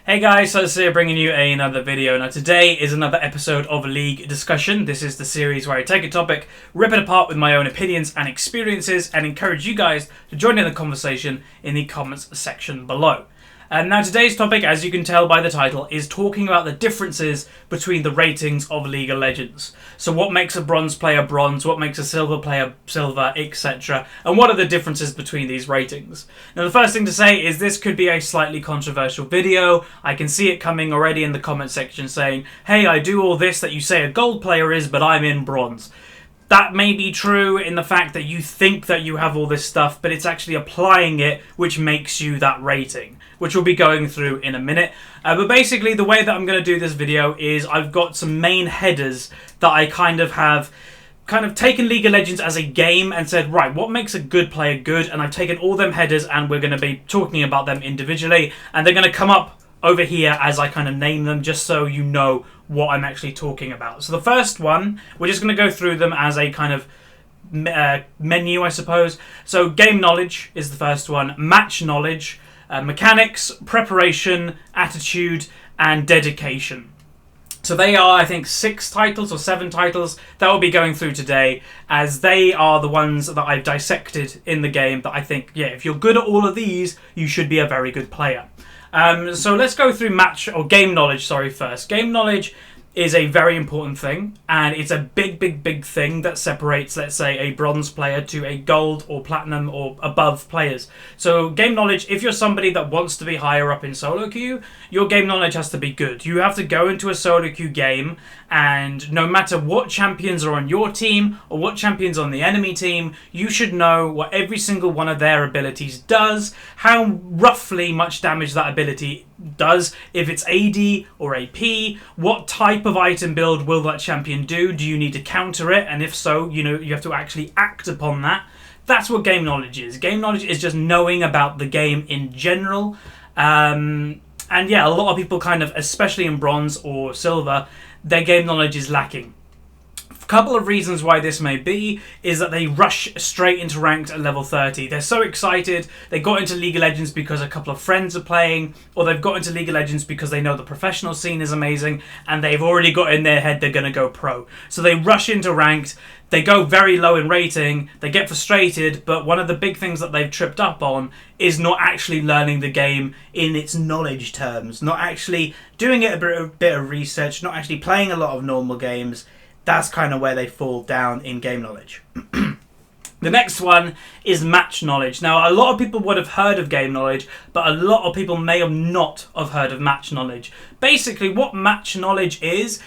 Hey guys, so here bringing you another video. Now today is another episode of League Discussion. This is the series where I take a topic, rip it apart with my own opinions and experiences, and encourage you guys to join in the conversation in the comments section below. And now today's topic, as you can tell by the title, is talking about the differences between the ratings of League of Legends. So what makes a bronze player bronze, what makes a silver player silver, etc. And what are the differences between these ratings? Now the first thing to say is this could be a slightly controversial video. I can see it coming already in the comment section saying, hey, I do all this that you say a gold player is, but I'm in bronze. That may be true in the fact that you think that you have all this stuff, but it's actually applying it which makes you that rating, which we'll be going through in a minute. But basically the way that I'm going to do this video is I've got some main headers that I have taken League of Legends as a game and said, right, what makes a good player good? And I've taken all them headers and we're going to be talking about them individually, and they're going to come up over here as I kind of name them, just so you know what I'm actually talking about. So the first one, we're just going to go through them as a kind of menu, I suppose. So game knowledge is the first one, match knowledge, mechanics, preparation, attitude, and dedication. So they are, I think, 6 titles or 7 titles that we'll be going through today, as they are the ones that I've dissected in the game that I think, yeah, if you're good at all of these, you should be a very good player. So let's go through game knowledge first. Game knowledge is a very important thing, and it's a big thing that separates, let's say, a bronze player to a gold or platinum or above players. So game knowledge, if you're somebody that wants to be higher up in solo queue, your game knowledge has to be good. You have to go into a solo queue game, and no matter what champions are on your team or what champions on the enemy team, you should know what every single one of their abilities does, how roughly much damage that ability does, if it's AD or AP, what type of item build will that champion do, do you need to counter it, and if so, you have to actually act upon that. That's what game knowledge is. Game knowledge is just knowing about the game in general, and yeah, a lot of people especially in bronze or silver, their game knowledge is lacking. Couple of reasons why this may be is that they rush straight into ranked at level 30. They're so excited. They got into League of Legends because a couple of friends are playing, or they've got into League of Legends because they know the professional scene is amazing and they've already got in their head they're going to go pro. So they rush into ranked, they go very low in rating, they get frustrated, but one of the big things that they've tripped up on is not actually learning the game in its knowledge terms, not actually doing it a bit of research, not actually playing a lot of normal games. That's kind of where they fall down in game knowledge. The next one is match knowledge. Now, a lot of people would have heard of game knowledge, but a lot of people may have not have heard of match knowledge. Basically, what match knowledge is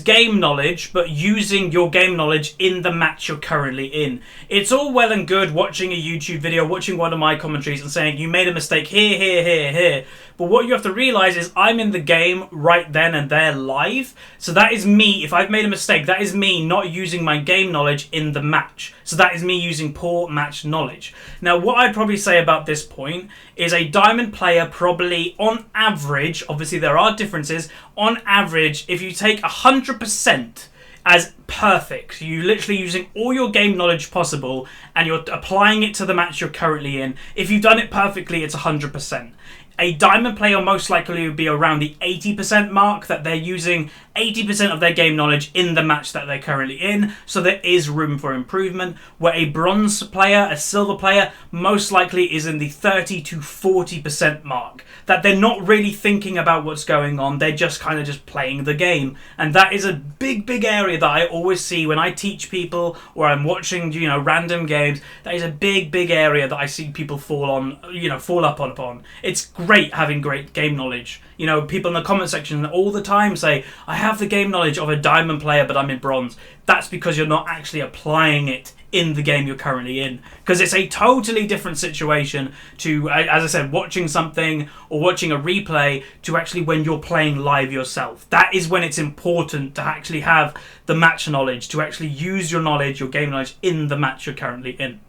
game knowledge, but using your game knowledge in the match you're currently in. It's all well and good watching a YouTube video, watching one of my commentaries and saying, you made a mistake here. But what you have to realize is I'm in the game right then and there live. So that is me. If I've made a mistake, that is me not using my game knowledge in the match. So that is me using poor match knowledge. Now, what I'd probably say about this point is a diamond player probably on average, obviously there are differences, on average, if you take 100% as perfect, you literally using all your game knowledge possible and you're applying it to the match you're currently in, if you've done it perfectly, it's 100%. A diamond player most likely would be around the 80% mark, that they're using 80% of their game knowledge in the match that they're currently in, so there is room for improvement. Where a bronze player, a silver player, most likely is in the 30 to 40% mark, that they're not really thinking about what's going on, they're just playing the game. And that is a big area that I always see when I teach people or I'm watching random games. That is a big area that I see people fall up upon. It's great having great game knowledge. People in the comment section all the time say, I have the game knowledge of a diamond player, but I'm in bronze. That's because you're not actually applying it in the game you're currently in. Because it's a totally different situation to, as I said, watching something or watching a replay to actually when you're playing live yourself. That is when it's important to actually have the match knowledge, to actually use your knowledge, your game knowledge in the match you're currently in.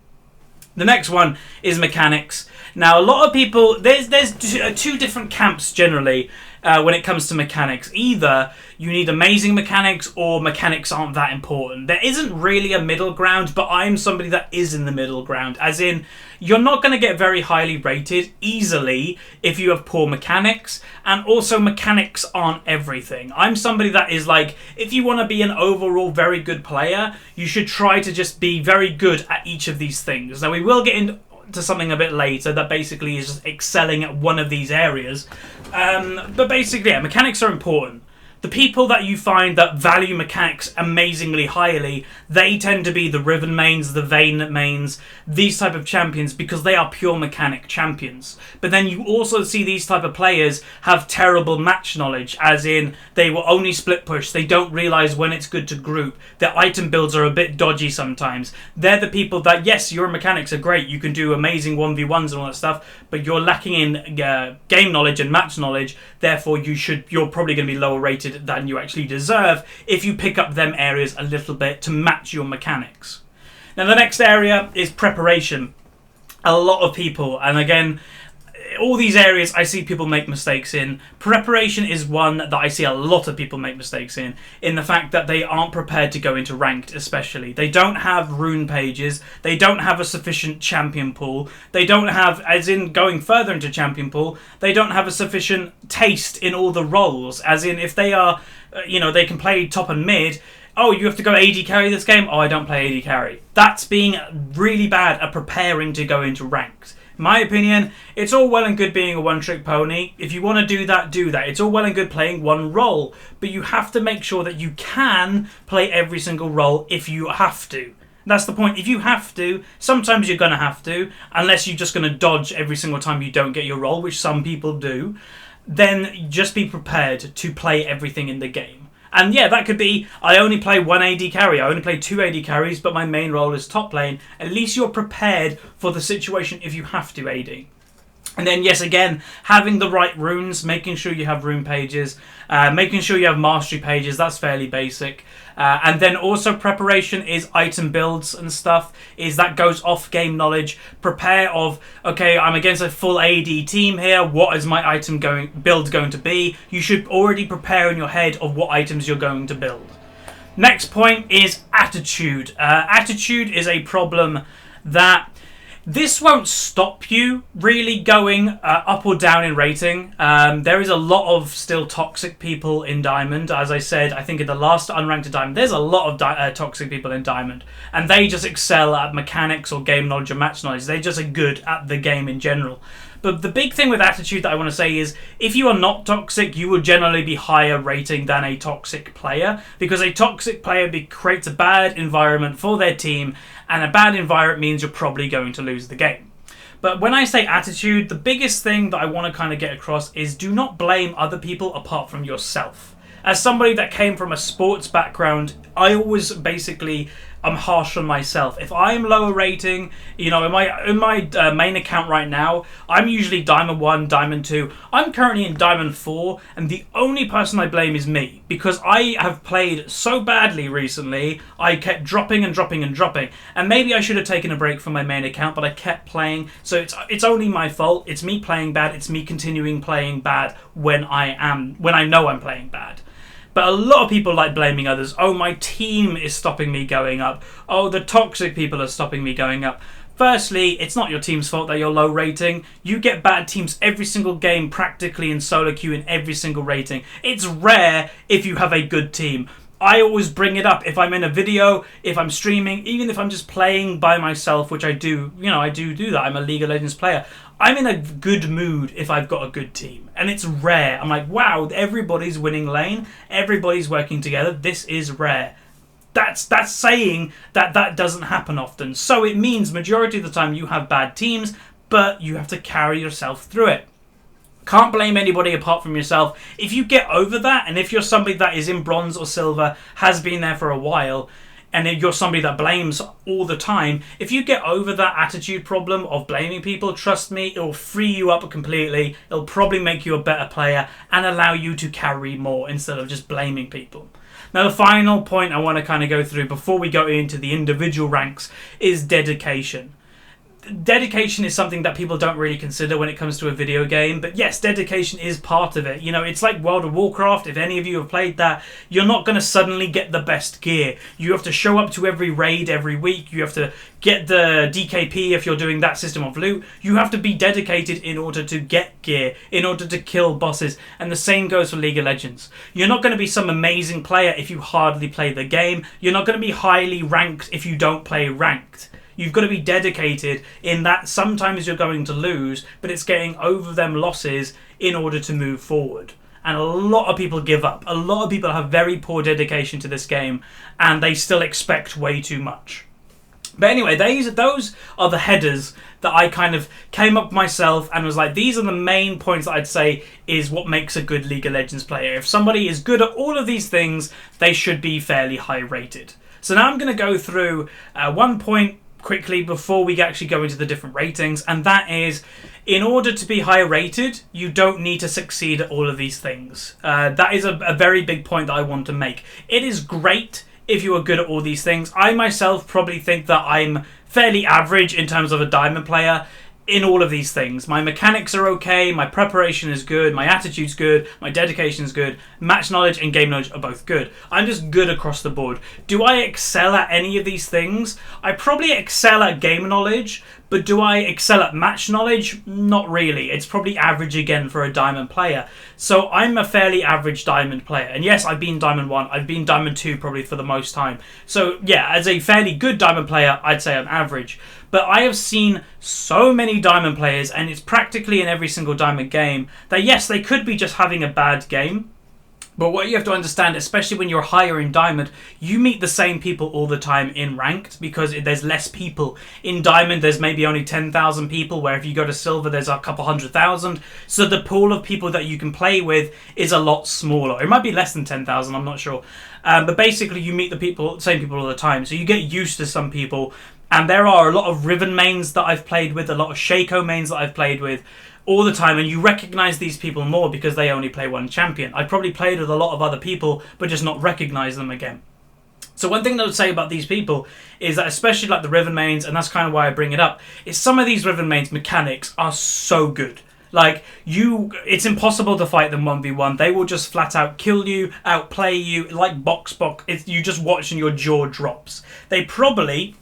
The next one is mechanics. Now, a lot of people, there's 2 different camps generally. when it comes to mechanics. Either you need amazing mechanics or mechanics aren't that important. There isn't really a middle ground, but I'm somebody that is in the middle ground. As in, you're not going to get very highly rated easily if you have poor mechanics, and also mechanics aren't everything. I'm somebody that is like, if you want to be an overall very good player, you should try to just be very good at each of these things. Now, we will get into something a bit later that basically is just excelling at one of these areas. But basically, yeah, mechanics are important. The people that you find that value mechanics amazingly highly, they tend to be the Riven mains, the Vayne mains, these type of champions, because they are pure mechanic champions. But then you also see these type of players have terrible match knowledge, as in they will only split push, they don't realise when it's good to group, their item builds are a bit dodgy sometimes. They're the people that, yes, your mechanics are great, you can do amazing 1v1s and all that stuff, but you're lacking in game knowledge and match knowledge, therefore you're probably going to be lower rated than you actually deserve if you pick up them areas a little bit to match your mechanics. Now, the next area is preparation. A lot of people, and again, all these areas I see people make mistakes in. Preparation is one that I see a lot of people make mistakes in the fact that they aren't prepared to go into ranked, especially. They don't have rune pages, they don't have a sufficient champion pool, they don't have, as in going further into champion pool, they don't have a sufficient taste in all the roles, as in if they are, they can play top and mid. Oh, you have to go AD carry this game? Oh, I don't play AD carry. That's being really bad at preparing to go into ranked. In my opinion, it's all well and good being a one-trick pony. If you want to do that, do that. It's all well and good playing one role, but you have to make sure that you can play every single role if you have to. That's the point. If you have to, sometimes you're going to have to, unless you're just going to dodge every single time you don't get your role, which some people do, then just be prepared to play everything in the game. And yeah, that could be, I only play one AD carry, I only play two AD carries, but my main role is top lane. At least you're prepared for the situation if you have to AD. And then, yes, again, having the right runes, making sure you have rune pages, making sure you have mastery pages, that's fairly basic. And then also preparation is item builds and stuff, is that goes off game knowledge. Prepare of, okay, I'm against a full AD team here, what is my item build going to be? You should already prepare in your head of what items you're going to build. Next point is attitude. Attitude is a problem that this won't stop you really going up or down in rating. There is a lot of still toxic people in Diamond. As I said, I think in the last Unranked Diamond, there's a lot of toxic people in Diamond. And they just excel at mechanics or game knowledge or match knowledge. They just are good at the game in general. But the big thing with attitude that I want to say is, if you are not toxic, you will generally be higher rating than a toxic player, because a toxic player creates a bad environment for their team, and a bad environment means you're probably going to lose the game. But when I say attitude, the biggest thing that I want to kind of get across is do not blame other people apart from yourself. As somebody that came from a sports background, I always basically I'm harsh on myself. If I'm lower rating, in my main account right now, I'm usually Diamond 1, Diamond 2. I'm currently in Diamond 4, and the only person I blame is me, because I have played so badly recently, I kept dropping and dropping and dropping. And maybe I should have taken a break from my main account, but I kept playing, so it's only my fault. It's me playing bad, it's me continuing playing bad when I know I'm playing bad. But a lot of people like blaming others. Oh, my team is stopping me going up. Oh, the toxic people are stopping me going up. Firstly, it's not your team's fault that you're low rating. You get bad teams every single game, practically in solo queue in every single rating. It's rare if you have a good team. I always bring it up if I'm in a video, if I'm streaming, even if I'm just playing by myself, which I do. I do that. I'm a League of Legends player. I'm in a good mood if I've got a good team. And it's rare. I'm like, wow, everybody's winning lane. Everybody's working together. This is rare. That's saying that doesn't happen often. So it means majority of the time you have bad teams, but you have to carry yourself through it. Can't blame anybody apart from yourself. If you get over that, and if you're somebody that is in bronze or silver, has been there for a while, and if you're somebody that blames all the time, if you get over that attitude problem of blaming people, trust me, it'll free you up completely. It'll probably make you a better player and allow you to carry more instead of just blaming people. Now, the final point I want to kind of go through before we go into the individual ranks is dedication. dedication is something that people don't really consider when it comes to a video game, but yes, dedication is part of it. You know, it's like World of Warcraft. If any of you have played that, you're not going to suddenly get the best gear. You have to show up to every raid every week. You have to get the DKP if you're doing that system of loot. You have to be dedicated in order to get gear, in order to kill bosses, and the same goes for League of Legends. You're not going to be some amazing player if you hardly play the game. You're not going to be highly ranked if you don't play ranked. You've got to be dedicated in that sometimes you're going to lose, but it's getting over them losses in order to move forward. And a lot of people give up. A lot of people have very poor dedication to this game, and they still expect way too much. But anyway, those are the headers that I kind of came up myself and was like, these are the main points that I'd say is what makes a good League of Legends player. If somebody is good at all of these things, they should be fairly high rated. So now I'm going to go through one point quickly before we actually go into the different ratings, and that is, in order to be high rated, you don't need to succeed at all of these things. That is a very big point that I want to make. It is great if you are good at all these things. I myself probably think that I'm fairly average in terms of a diamond player in all of these things. My mechanics are okay, my preparation is good, my attitude's good, my dedication is good, match knowledge and game knowledge are both good. I'm just good across the board. Do I excel at any of these things? I probably excel at game knowledge, but do I excel at match knowledge? Not really. It's probably average again for a diamond player. So I'm a fairly average diamond player. And yes, I've been diamond 1, I've been diamond 2 probably for the most time. So yeah, as a fairly good diamond player, I'd say I'm average. But I have seen so many diamond players, and it's practically in every single diamond game, that yes, they could be just having a bad game. But what you have to understand, especially when you're higher in diamond, you meet the same people all the time in ranked, because there's less people. In diamond, there's maybe only 10,000 people, where if you go to silver, there's a couple 100,000. So the pool of people that you can play with is a lot smaller. It might be less than 10,000, I'm not sure. But basically, you meet the same people all the time. So you get used to some people. And there are a lot of Riven mains that I've played with, a lot of Shaco mains that I've played with all the time, and you recognise these people more because they only play one champion. I've probably played with a lot of other people, but just not recognise them again. So one thing that I would say about these people is that, especially like the Riven mains, and that's kind of why I bring it up, is some of these Riven mains mechanics are so good. Like, it's impossible to fight them 1v1. They will just flat out kill you, outplay you, like box. You just watch and your jaw drops. They probably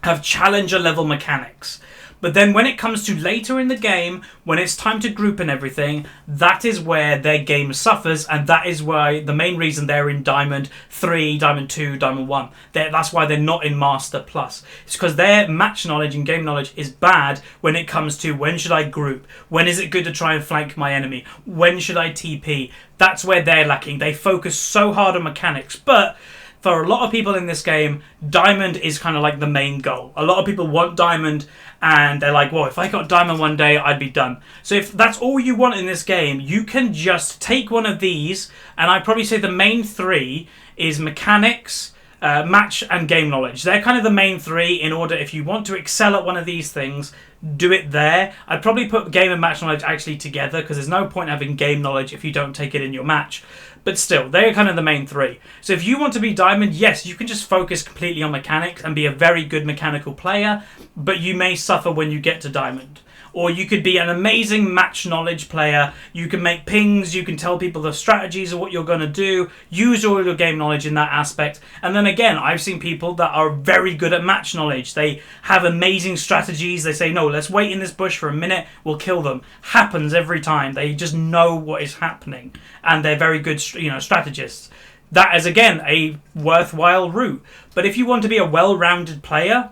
have challenger level mechanics. But then when it comes to later in the game, when it's time to group and everything, that is where their game suffers, and that is why the main reason they're in Diamond 3, Diamond 2, Diamond 1. That's why they're not in Master Plus. It's because their match knowledge and game knowledge is bad when it comes to when should I group, when is it good to try and flank my enemy, when should I TP. That's where they're lacking. They focus so hard on mechanics, but for a lot of people in this game, Diamond is kind of like the main goal. A lot of people want Diamond, and they're like, well, if I got Diamond one day, I'd be done. So if that's all you want in this game, you can just take one of these, and I'd probably say the main three is mechanics, match, and game knowledge. They're kind of the main three in order. If you want to excel at one of these things, do it there. I'd probably put game and match knowledge actually together, because there's no point having game knowledge if you don't take it in your match. But still, they're kind of the main three. So if you want to be Diamond, yes, you can just focus completely on mechanics and be a very good mechanical player, but you may suffer when you get to Diamond. Or you could be an amazing match knowledge player. You can make pings, you can tell people the strategies of what you're going to do, use all your game knowledge in that aspect. And then again, I've seen people that are very good at match knowledge. They have amazing strategies. They say, no, let's wait in this bush for a minute, we'll kill them. Happens every time. They just know what is happening. And they're very good strategists. That is, again, a worthwhile route. But if you want to be a well-rounded player,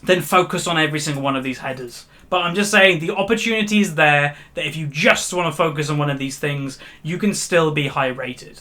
then focus on every single one of these headers. But I'm just saying, the opportunity is there that if you just want to focus on one of these things, you can still be high rated.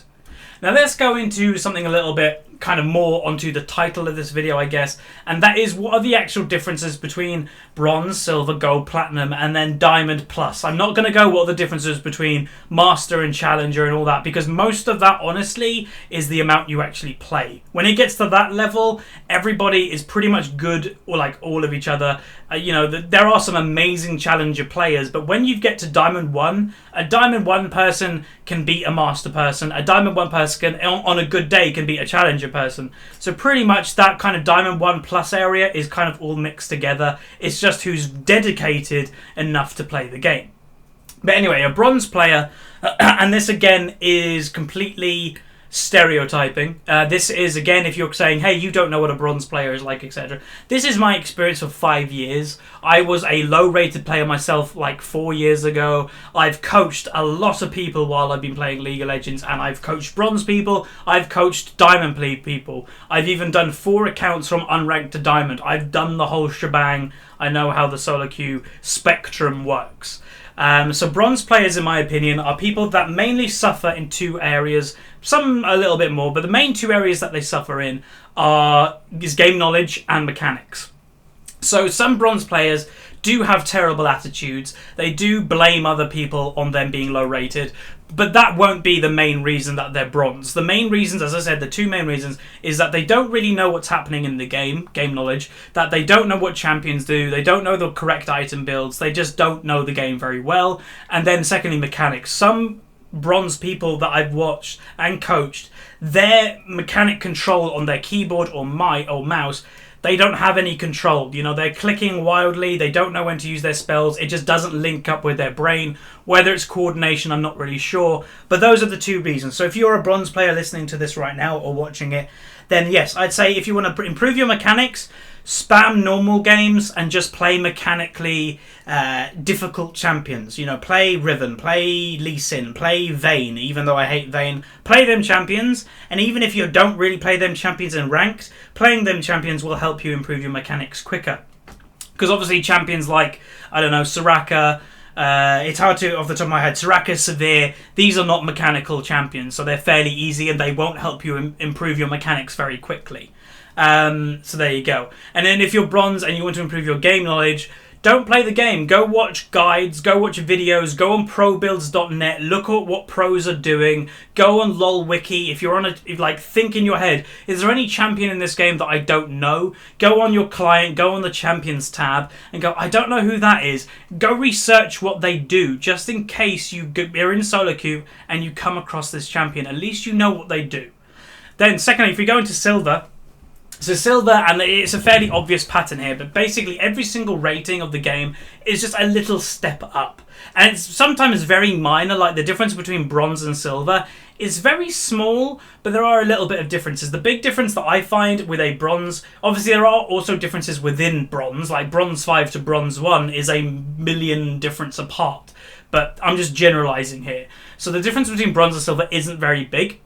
Now let's go into something a little bit kind of more onto the title of this video, I guess, and that is, what are the actual differences between bronze, silver, gold, platinum, and then diamond plus. I'm not going to go what are the differences between master and challenger and all that, because most of that, honestly, is the amount you actually play. When it gets to that level, everybody is pretty much good, or like all of each other. There are some amazing challenger players, but when you get to Diamond 1, a Diamond 1 person can beat a Master person. A Diamond 1 person, on a good day, can beat a challenger major person. So pretty much that kind of Diamond 1 plus area is kind of all mixed together. It's just who's dedicated enough to play the game. But anyway, a bronze player, and this again is completely stereotyping. This is, again, if you're saying, hey, you don't know what a bronze player is like, etc. This is my experience of 5 years. I was a low-rated player myself like 4 years ago. I've coached a lot of people while I've been playing League of Legends, and I've coached bronze people, I've coached diamond people. I've even done 4 accounts from unranked to diamond. I've done the whole shebang. I know how the solo queue spectrum works. So bronze players, in my opinion, are people that mainly suffer in 2 areas, some a little bit more, but the main 2 areas that they suffer in is game knowledge and mechanics. So some bronze players do have terrible attitudes. They do blame other people on them being low rated, but that won't be the main reason that they're bronze. The main reasons, as I said, the 2 main reasons is that they don't really know what's happening in the game knowledge, that they don't know what champions do, they don't know the correct item builds, they just don't know the game very well. And then secondly, mechanics. Some bronze people that I've watched and coached, their mechanic control on their keyboard or mouse, they don't have any control. You know, they're clicking wildly, they don't know when to use their spells, it just doesn't link up with their brain. Whether it's coordination, I'm not really sure, but those are the 2 reasons. So if you're a bronze player listening to this right now or watching it, then yes, I'd say if you want to improve your mechanics, spam normal games and just play mechanically difficult champions. You know, play Riven, play Lee Sin, play Vayne, even though I hate Vayne. Play them champions, and even if you don't really play them champions in ranked, playing them champions will help you improve your mechanics quicker. Because obviously champions like, I don't know, Soraka, it's hard to, off the top of my head, Soraka, Severe, these are not mechanical champions, so they're fairly easy and they won't help you improve your mechanics very quickly. So there you go. And then if you're bronze and you want to improve your game knowledge, don't play the game. Go watch guides, go watch videos, go on probuilds.net, look at what pros are doing, go on LolWiki. If you're on think in your head, is there any champion in this game that I don't know? Go on your client, go on the champions tab and go, I don't know who that is. Go research what they do, just in case you're in solo queue and you come across this champion. At least you know what they do. Then secondly, if we go into silver, so silver, and it's a fairly obvious pattern here, but basically every single rating of the game is just a little step up. And it's sometimes very minor, like the difference between bronze and silver is very small, but there are a little bit of differences. The big difference that I find with a bronze, obviously there are also differences within bronze, like bronze 5 to bronze 1 is a million difference apart. But I'm just generalizing here. So the difference between bronze and silver isn't very big.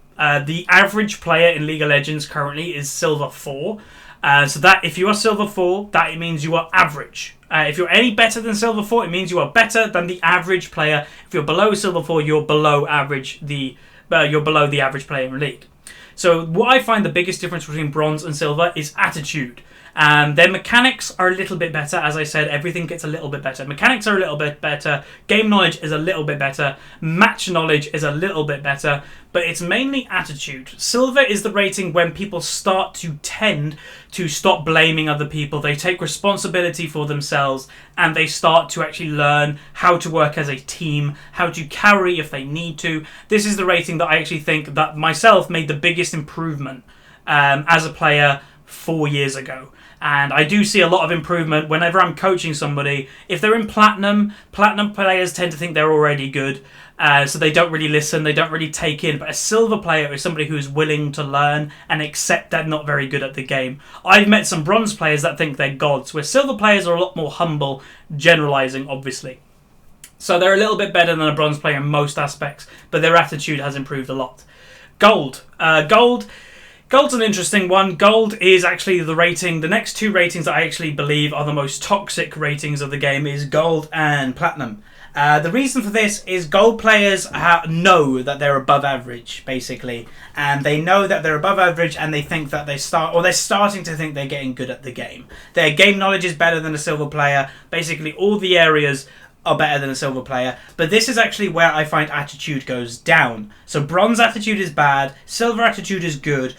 The average player in League of Legends currently is silver 4. So that if you are silver 4, that means you are average. If you're any better than silver 4, it means you are better than the average player. If you're below silver 4, you're below average. You're below the average player in League. So what I find the biggest difference between bronze and silver is attitude. Their mechanics are a little bit better. As I said, everything gets a little bit better. Mechanics are a little bit better. Game knowledge is a little bit better. Match knowledge is a little bit better. But it's mainly attitude. Silver is the rating when people start to tend to stop blaming other people. They take responsibility for themselves and they start to actually learn how to work as a team, how to carry if they need to. This is the rating that I actually think that myself made the biggest improvement as a player 4 years ago. And I do see a lot of improvement whenever I'm coaching somebody. If they're in platinum players tend to think they're already good. So they don't really listen, they don't really take in. But a silver player is somebody who is willing to learn and accept they're not very good at the game. I've met some bronze players that think they're gods, where silver players are a lot more humble, generalizing, obviously. So they're a little bit better than a bronze player in most aspects, but their attitude has improved a lot. Gold. Gold's an interesting one. Gold is actually the rating. The next 2 ratings that I actually believe are the most toxic ratings of the game is gold and platinum. The reason for this is gold players know that they're above average, basically. And they know that they're above average and they think that they're starting to think they're getting good at the game. Their game knowledge is better than a silver player. Basically, all the areas are better than a silver player. But this is actually where I find attitude goes down. So bronze attitude is bad, silver attitude is good,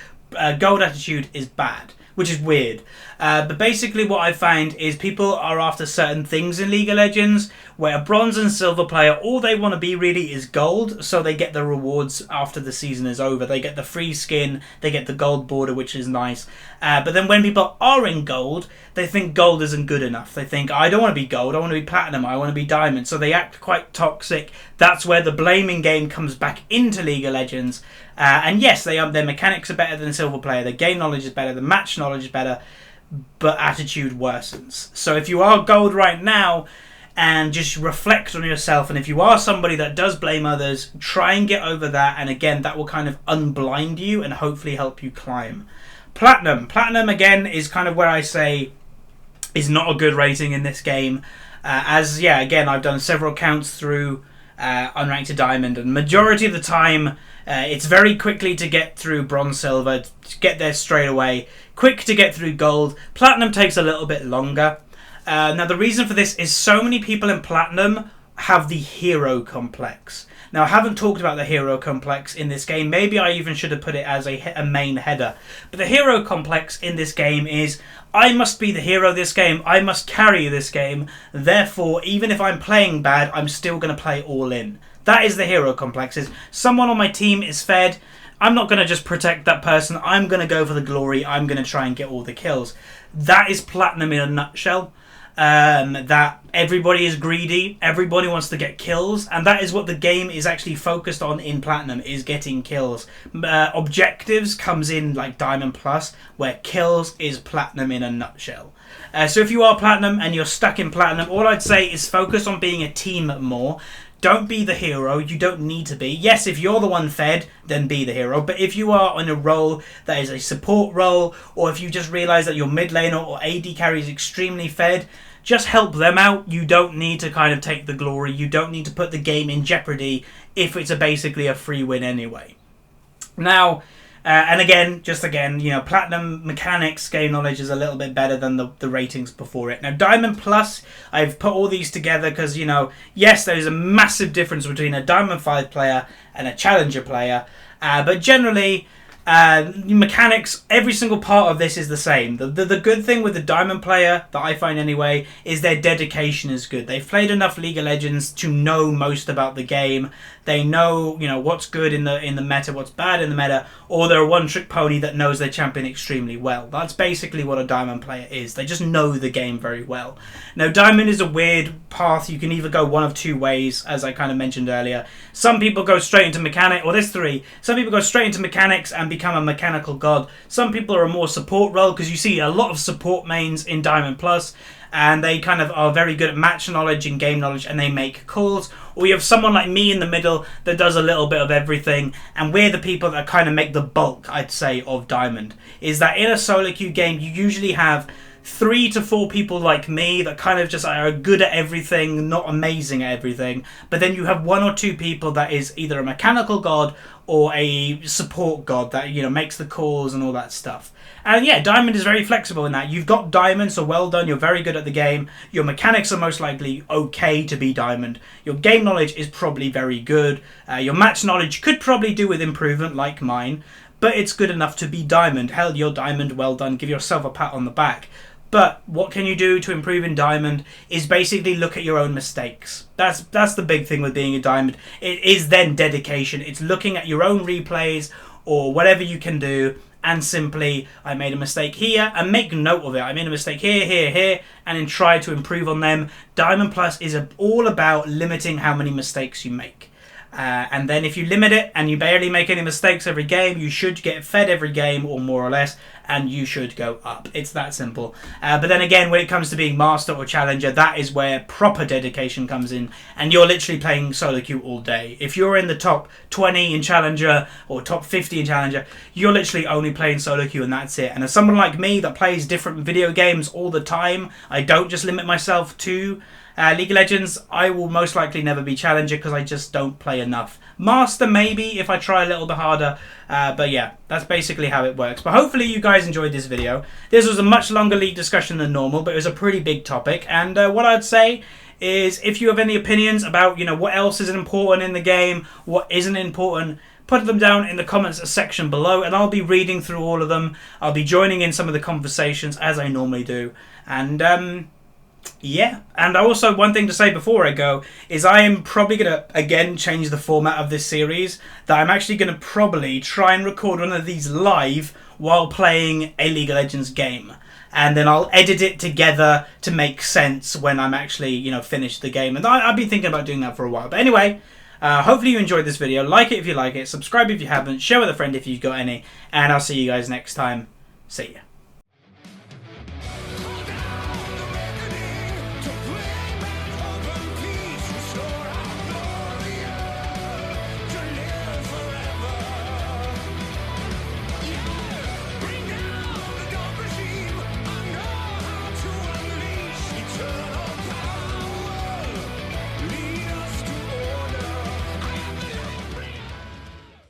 gold attitude is bad, which is weird. But basically what I find is people are after certain things in League of Legends, where a bronze and silver player, all they want to be really is gold, so they get the rewards after the season is over. They get the free skin, they get the gold border, which is nice. But then when people are in gold, they think gold isn't good enough. They think, I don't want to be gold, I want to be platinum, I want to be diamond. So they act quite toxic. That's where the blaming game comes back into League of Legends. And yes, their mechanics are better than the silver player, their game knowledge is better, the match knowledge is better, but attitude worsens. So if you are gold right now, and just reflect on yourself, and if you are somebody that does blame others, try and get over that, and again, that will kind of unblind you and hopefully help you climb. Platinum again is kind of where I say is not a good rating in this game, again, I've done several counts through unranked to diamond, and majority of the time it's very quickly to get through bronze, silver, to get there straight away, quick to get through gold. Platinum takes a little bit longer. Now the reason for this is so many people in platinum have the hero complex. Now I haven't talked about the hero complex in this game, maybe I even should have put it as a main header, but the hero complex in this game is, I must be the hero this game, I must carry this game, therefore even if I'm playing bad, I'm still going to play all in. That is the hero complex. Is someone on my team is fed, I'm not going to just protect that person, I'm going to go for the glory, I'm going to try and get all the kills. That is platinum in a nutshell. That everybody is greedy, everybody wants to get kills, and that is what the game is actually focused on in platinum, is getting kills. Objectives comes in like diamond plus, where kills is platinum in a nutshell. So if you are platinum and you're stuck in platinum, all I'd say is focus on being a team more. Don't be the hero, you don't need to be. Yes, if you're the one fed, then be the hero. But if you are on a role that is a support role, or if you just realise that your mid laner or AD carry is extremely fed, just help them out. You don't need to kind of take the glory. You don't need to put the game in jeopardy if it's basically a free win anyway. Now, and again, platinum mechanics, game knowledge is a little bit better than the ratings before it. Now, Diamond Plus, I've put all these together because, yes, there's a massive difference between a Diamond 5 player and a Challenger player. But generally, mechanics, every single part of this is the same. The good thing with the Diamond player, that I find anyway, is their dedication is good. They've played enough League of Legends to know most about the game. They know, what's good in the meta, what's bad in the meta, or they're a one-trick pony that knows their champion extremely well. That's basically what a Diamond player is. They just know the game very well. Now, Diamond is a weird path. You can either go one of two ways, as I kind of mentioned earlier. Some people go straight into mechanic, or there's three. Some people go straight into mechanics and become a mechanical god. Some people are a more support role, because you see a lot of support mains in Diamond Plus, and they kind of are very good at match knowledge and game knowledge, and they make calls. Or you have someone like me in the middle that does a little bit of everything, and we're the people that kind of make the bulk, I'd say, of Diamond. Is that in a solo queue game, you usually have 3 to 4 people like me that kind of just are good at everything, not amazing at everything, but then you have 1 or 2 people that is either a mechanical god or a support god that makes the calls and all that stuff. And yeah, Diamond is very flexible in that. You've got Diamond, so well done, you're very good at the game. Your mechanics are most likely okay to be Diamond. Your game knowledge is probably very good. Your match knowledge could probably do with improvement, like mine, but it's good enough to be Diamond. Hell, you're Diamond, well done, give yourself a pat on the back. But what can you do to improve in Diamond is basically look at your own mistakes. That's the big thing with being a Diamond. It is then dedication. It's looking at your own replays or whatever you can do, and simply, I made a mistake here, and make note of it. I made a mistake here, here, here, and then try to improve on them. Diamond Plus is all about limiting how many mistakes you make. And then if you limit it and you barely make any mistakes every game, you should get fed every game, or more or less, and you should go up. It's that simple. But then again, when it comes to being Master or Challenger, that is where proper dedication comes in, and you're literally playing solo queue all day. If you're in the top 20 in Challenger or top 50 in Challenger, you're literally only playing solo queue and that's it. And as someone like me that plays different video games all the time, I don't just limit myself to League of Legends. I will most likely never be Challenger because I just don't play enough. Master maybe if I try a little bit harder, but yeah, that's basically how it works. But hopefully you guys enjoyed this video. This was a much longer League discussion than normal, but it was a pretty big topic, and what I'd say is if you have any opinions about what else is important in the game, what isn't important, put them down in the comments section below, and I'll be reading through all of them. I'll be joining in some of the conversations as I normally do. And yeah, and also one thing to say before I go is I am probably going to again change the format of this series, that I'm actually going to probably try and record one of these live while playing a League of Legends game, and then I'll edit it together to make sense when I'm actually, you know, finished the game. And I've been thinking about doing that for a while. But anyway, hopefully you enjoyed this video. Like it if you like it, subscribe if you haven't, share with a friend if you've got any, and I'll see you guys next time. See ya.